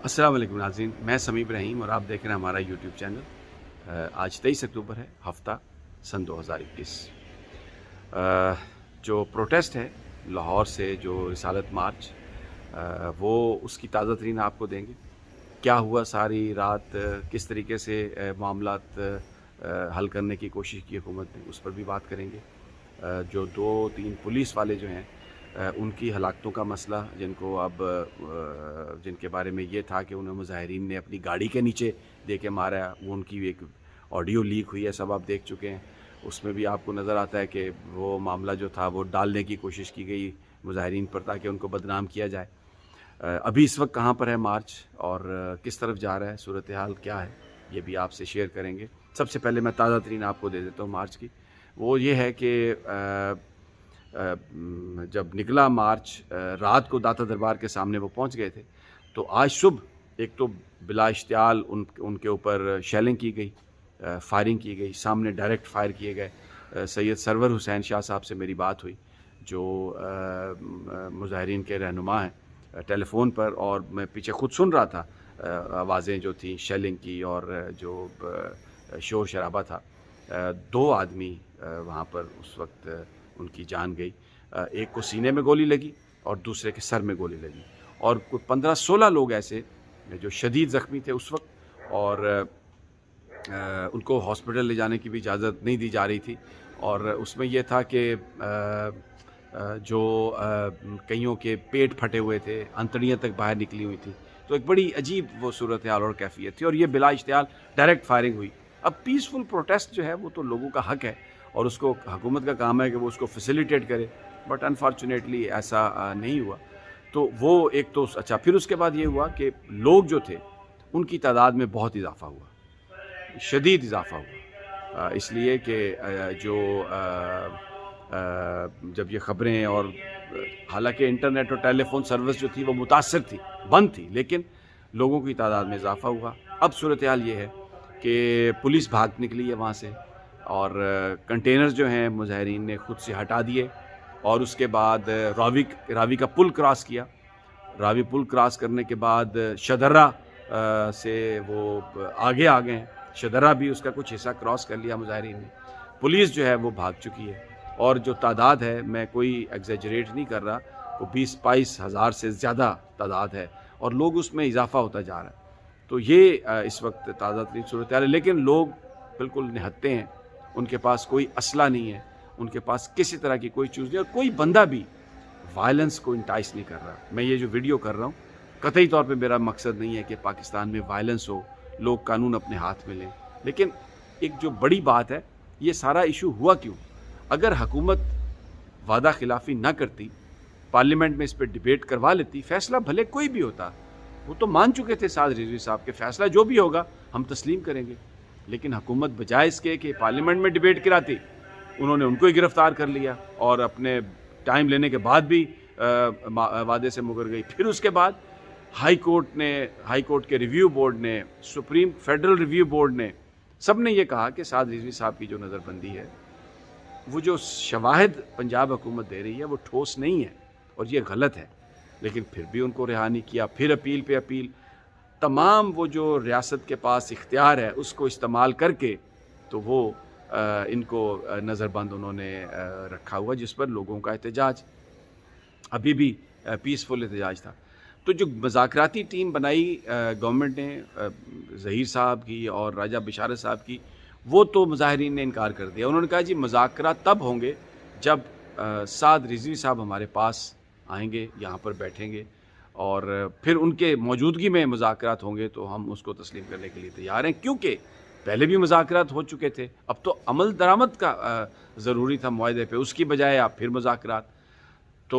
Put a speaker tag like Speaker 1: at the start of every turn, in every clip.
Speaker 1: अस्सलाम वालेकुम नाज़रीन, मैं समीम रहीम और आप देख रहे हैं हमारा यूट्यूब चैनल। आज 23 अक्टूबर है, हफ्ता सन 2021। जो प्रोटेस्ट है लाहौर से, जो रिसालत मार्च, वो उसकी ताज़ा तरीन आपको देंगे। क्या हुआ सारी रात, किस तरीके से मामलात हल करने की कोशिश की हुकूमत ने, उस पर भी बात करेंगे। जो 2-3 पुलिस वाले जो हैं, उनकी हलाकतों का मसला, जिनको अब जिनके बारे में ये था कि उन्हें मुजाहिरीन ने अपनी गाड़ी के नीचे दे के मारा, वो उनकी एक ऑडियो लीक हुई है, सब आप देख चुके हैं। उसमें भी आपको नज़र आता है कि वो मामला जो था वो डालने की कोशिश की गई मुजाहिरीन पर, ताकि उनको बदनाम किया जाए। अभी इस वक्त कहाँ पर है मार्च और किस तरफ जा रहा है, सूरत हाल क्या है, ये भी आपसे शेयर करेंगे। सबसे पहले मैं ताज़ा तरीन आपको दे देता हूँ मार्च की। वो ये है कि जब निकला मार्च, रात को दाता दरबार के सामने वो पहुंच गए थे, तो आज सुबह एक तो बिला इश्तियाल उनके ऊपर शेलिंग की गई, फायरिंग की गई, सामने डायरेक्ट फायर किए गए। सैयद सरवर हुसैन शाह साहब से मेरी बात हुई, जो मुजाहिरीन के रहनुमा हैं, टेलीफोन पर, और मैं पीछे खुद सुन रहा था आवाज़ें जो थी शेलिंग की और जो शोर शराबा था। 2 आदमी वहाँ पर उस वक्त उनकी जान गई। एक को सीने में गोली लगी और दूसरे के सर में गोली लगी, और कुछ 15-16 लोग ऐसे जो शदीद ज़ख्मी थे उस वक्त, और उनको हॉस्पिटल ले जाने की भी इजाज़त नहीं दी जा रही थी। और उसमें यह था कि जो कईयों के पेट फटे हुए थे, अंतड़ियाँ तक बाहर निकली हुई थी। तो एक बड़ी अजीब वो सूरत हाल और कैफियत थी, और ये बिला इश्तियाल डायरेक्ट फायरिंग हुई। अब पीसफुल प्रोटेस्ट जो है वो तो लोगों का हक है, और उसको हुकूमत का काम है कि वो उसको फैसिलिटेट करे, बट अनफॉर्चुनेटली ऐसा नहीं हुआ। तो वो एक तो अच्छा, फिर उसके बाद ये हुआ कि लोग जो थे उनकी तादाद में बहुत इजाफा हुआ, शदीद इजाफा हुआ, इसलिए कि जो जब ये ख़बरें, और हालांकि इंटरनेट और टेलीफोन सर्विस जो थी वो मुतासर थी, बंद थी, लेकिन लोगों की तादाद में इजाफा हुआ। अब सूरत हाल ये है कि पुलिस भाग निकली है वहाँ से, और कंटेनर्स जो हैं मुजाहिरीन ने खुद से हटा दिए, और उसके बाद रावी का पुल क्रॉस किया। रावी पुल क्रॉस करने के बाद शदर्रा से वो आगे आ गए हैं। शदर्रा भी उसका कुछ हिस्सा क्रॉस कर लिया मुजाहिरीन ने। पुलिस जो है वो भाग चुकी है, और जो तादाद है, मैं कोई एग्जेजरेट नहीं कर रहा, वो 20-22 हज़ार से ज़्यादा तादाद है, और लोग उसमें इजाफा होता जा रहा है। तो ये इस वक्त ताज़ा तरीन सूरत हाल है, लेकिन लोग बिल्कुल निहत्ते हैं, उनके पास कोई असला नहीं है, उनके पास किसी तरह की कोई चीज़ नहीं, और कोई बंदा भी वायलेंस को इंटाइस नहीं कर रहा। मैं ये जो वीडियो कर रहा हूँ, कतई तौर पे मेरा मकसद नहीं है कि पाकिस्तान में वायलेंस हो, लोग कानून अपने हाथ में लें, लेकिन एक जो बड़ी बात है, ये सारा इशू हुआ क्यों? अगर हुकूमत वादा खिलाफ़ी ना करती, पार्लियामेंट में इस पर डिबेट करवा लेती, फ़ैसला भले कोई भी होता, वो तो मान चुके थे साद रिजवी साहब के, फ़ैसला जो भी होगा हम तस्लीम करेंगे, लेकिन हुकूमत बजाय इसके कि पार्लियामेंट में डिबेट कराती, उन्होंने उनको ही गिरफ़्तार कर लिया, और अपने टाइम लेने के बाद भी वादे से मुकर गई। फिर उसके बाद हाई कोर्ट के रिव्यू बोर्ड ने, सुप्रीम फेडरल रिव्यू बोर्ड ने, सब ने ये कहा कि साद रिजवी साहब की जो नज़रबंदी है, वो जो शवाहिद पंजाब हुकूमत दे रही है वो ठोस नहीं है, और ये गलत है, लेकिन फिर भी उनको रिहा नहीं किया। फिर अपील पे अपील, तमाम वो जो रियासत के पास इख्तियार है उसको इस्तेमाल करके, तो वो इनको नज़रबंद उन्होंने रखा हुआ, जिस पर लोगों का एहतजाज अभी भी पीसफुल एहतजाज था। तो जो मज़ाकराती टीम बनाई गवर्नमेंट ने, ज़हीर साहब की और राजा बिशारत साहब की, वो तो मुजाहिरीन ने इनकार कर दिया। उन्होंने कहा जी मुज़ाकरात तब होंगे जब साद रिजवी साहब हमारे पास आएंगे, यहाँ पर बैठेंगे, और फिर उनके मौजूदगी में मुज़ाकरात होंगे, तो हम उसको तस्लीम करने के लिए तैयार हैं, क्योंकि पहले भी मुज़ाकरात हो चुके थे। अब तो अमल दरामद का ज़रूरी था मुआहदे पे, उसकी बजाय आप फिर मुज़ाकरात, तो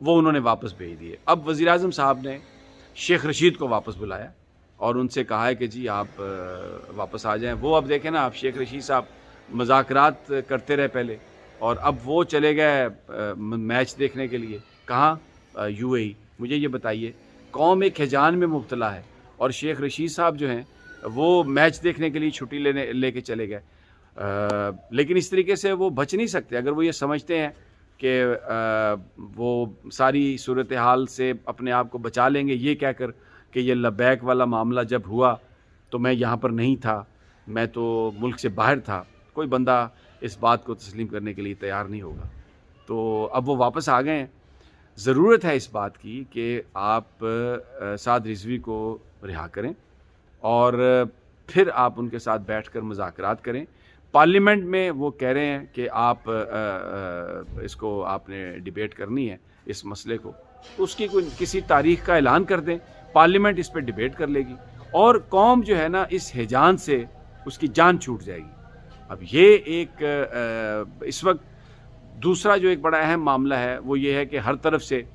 Speaker 1: वो उन्होंने वापस भेज दिए। अब वज़ीर आज़म साहब ने शेख रशीद को वापस बुलाया और उनसे कहा है कि जी आप वापस आ जाएं। वो अब देखें ना, आप शेख रशीद साहब मुज़ाकरात करते रहे पहले, और अब वो चले गए मैच देखने के लिए। कहाँ? UAE। मुझे ये बताइए, कौम एक हिजान में मुब्तला है, और शेख रशीद साहब जो हैं वो मैच देखने के लिए छुट्टी लेके चले गए। लेकिन इस तरीके से वो बच नहीं सकते। अगर वो ये समझते हैं कि वो सारी सूरत हाल से अपने आप को बचा लेंगे, ये कहकर कि ये लबैक वाला मामला जब हुआ तो मैं यहाँ पर नहीं था, मैं तो मुल्क से बाहर था। कोई बंदा इस बात को तस्लीम करने के लिए तैयार नहीं होगा। तो अब वो वापस आ गए हैं। ज़रूरत है इस बात की कि आप साद रिज़वी को रिहा करें और फिर आप उनके साथ बैठकर मुज़ाकरात करें। पार्लियामेंट में वो कह रहे हैं कि आप इसको आपने डिबेट करनी है इस मसले को, तो उसकी कोई किसी तारीख़ का ऐलान कर दें, पार्लियामेंट इस पर डिबेट कर लेगी और कौम जो है ना इस हिजान से उसकी जान छूट जाएगी। अब ये एक इस वक्त दूसरा जो एक बड़ा अहम मामला है वो ये है कि हर तरफ से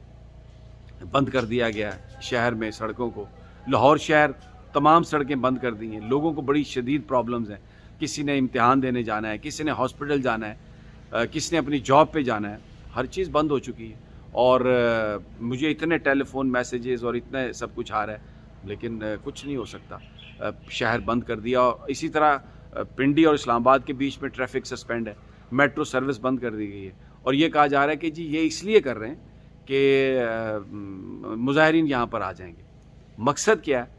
Speaker 1: बंद कर दिया गया है शहर में सड़कों को। लाहौर शहर तमाम सड़कें बंद कर दी हैं। लोगों को बड़ी शदीद प्रॉब्लम्स हैं। किसी ने इम्तिहान देने जाना है, किसी ने हॉस्पिटल जाना है, किसी ने अपनी जॉब पे जाना है, हर चीज़ बंद हो चुकी है। और मुझे इतने टेलीफोन मैसेजेस और इतना सब कुछ आ रहा है, लेकिन कुछ नहीं हो सकता। शहर बंद कर दिया। और इसी तरह पिंडी और इस्लामाबाद के बीच में ट्रैफिक सस्पेंड है, मेट्रो सर्विस बंद कर दी गई है। और ये कहा जा रहा है कि जी ये इसलिए कर रहे हैं कि मुजाहिरीन यहाँ पर आ जाएंगे। मकसद क्या है?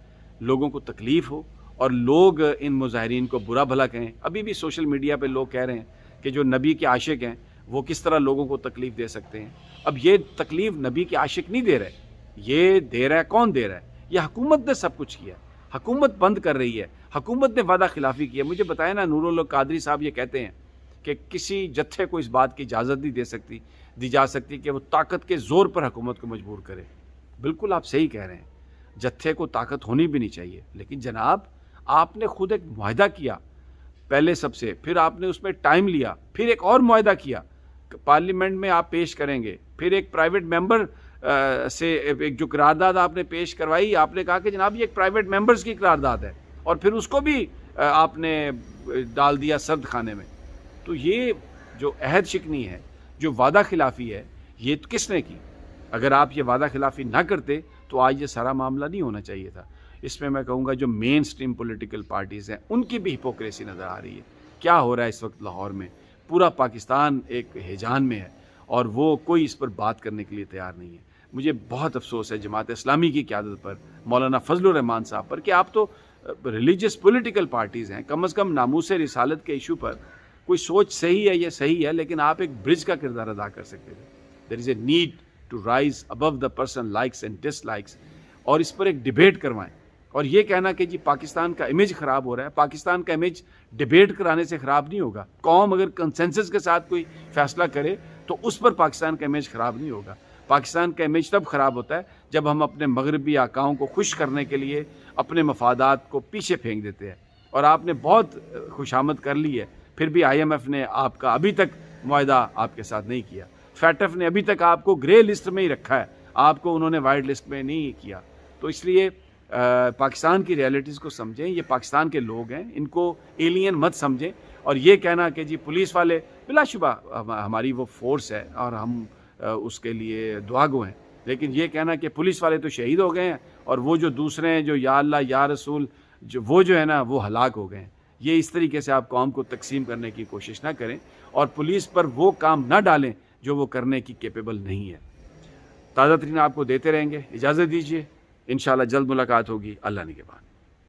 Speaker 1: लोगों को तकलीफ़ हो और लोग इन मुजाहिरीन को बुरा भला कहें। अभी भी सोशल मीडिया पे लोग कह रहे हैं कि जो नबी के आशिक हैं वो किस तरह लोगों को तकलीफ़ दे सकते हैं। अब ये तकलीफ़ नबी के आशिक नहीं दे रहे, ये दे रहा है कौन दे रहा है? ये हुकूमत ने सब कुछ किया है। हुकूमत बंद कर रही है, हुकूमत ने वादा खिलाफ़ी की है। मुझे बताया ना, नूरुल हक कादरी साहब ये कहते हैं कि किसी जत्थे को इस बात की इजाज़त नहीं दी जा सकती कि वो ताकत के ज़ोर पर हुकूमत को मजबूर करे। बिल्कुल आप सही कह रहे हैं, जत्थे को ताकत होनी भी नहीं चाहिए। लेकिन जनाब, आपने खुद एक मुआहदा किया पहले सबसे, फिर आपने उसमें टाइम लिया, फिर एक और मुआहदा किया, पार्लियामेंट में आप पेश करेंगे, फिर एक प्राइवेट मेंबर से एक जो करारदाद आपने पेश करवाई, आपने कहा कि जनाब ये एक प्राइवेट मेंबर्स की करारदाद है, और फिर उसको भी आपने डाल दिया सर्द खाने में। तो ये जो अहद शिकनी है, जो वादा खिलाफ़ी है, ये तो किसने की? अगर आप ये वादा खिलाफ़ी ना करते तो आज ये सारा मामला नहीं होना चाहिए था। इसमें मैं कहूँगा जो मेन स्ट्रीम पॉलिटिकल पार्टीज़ हैं उनकी भी हिपोक्रेसी नज़र आ रही है। क्या हो रहा है इस वक्त लाहौर में? पूरा पाकिस्तान एक हिजान में है और वो कोई इस पर बात करने के लिए तैयार नहीं है। मुझे बहुत अफसोस है जमात इस्लामी की क़यादत पर, मौलाना फजलुर रहमान साहब पर, कि आप तो रिलीजियस पॉलिटिकल पार्टीज़ हैं, कम अज़ कम नामूस रिसालत के इशू पर कोई सोच सही है, ये सही है, लेकिन आप एक ब्रिज का किरदार अदा कर सकते थे। There is a need to rise above the person likes and dislikes, और इस पर एक डिबेट करवाएं। और ये कहना कि जी पाकिस्तान का इमेज ख़राब हो रहा है, पाकिस्तान का इमेज डिबेट कराने से ख़राब नहीं होगा। कौम अगर कंसेंसस के साथ कोई फ़ैसला करे तो उस पर पाकिस्तान का इमेज ख़राब नहीं होगा। पाकिस्तान का इमेज तब ख़राब होता है जब हम अपने मगरबी आकाओं को खुश करने के लिए अपने मफादात को पीछे फेंक देते हैं। और आपने बहुत खुशामद कर ली है, फिर भी IMF ने आपका अभी तक मुआहदा आपके साथ नहीं किया। FATF ने अभी तक आपको ग्रे लिस्ट में ही रखा है, आपको उन्होंने वाइट लिस्ट में नहीं किया। तो इसलिए पाकिस्तान की रियलिटीज़ को समझें। ये पाकिस्तान के लोग हैं, इनको एलियन मत समझें। और ये कहना कि जी पुलिस वाले, बिलाशुबा हमारी वो फोर्स है और हम उसके लिए दुआगो हैं, लेकिन ये कहना कि पुलिस वाले तो शहीद हो गए हैं और वो जो दूसरे हैं जो या अल्लाह या रसूल वो जो है ना वो हलाक हो गए हैं, ये इस तरीके से आप कौम को तकसीम करने की कोशिश ना करें और पुलिस पर वो काम ना डालें जो वो करने की कैपेबल नहीं है। ताज़ा तरीन आपको देते रहेंगे। इजाज़त दीजिए, इंशाल्लाह जल्द मुलाकात होगी। अल्लाह निगहबान।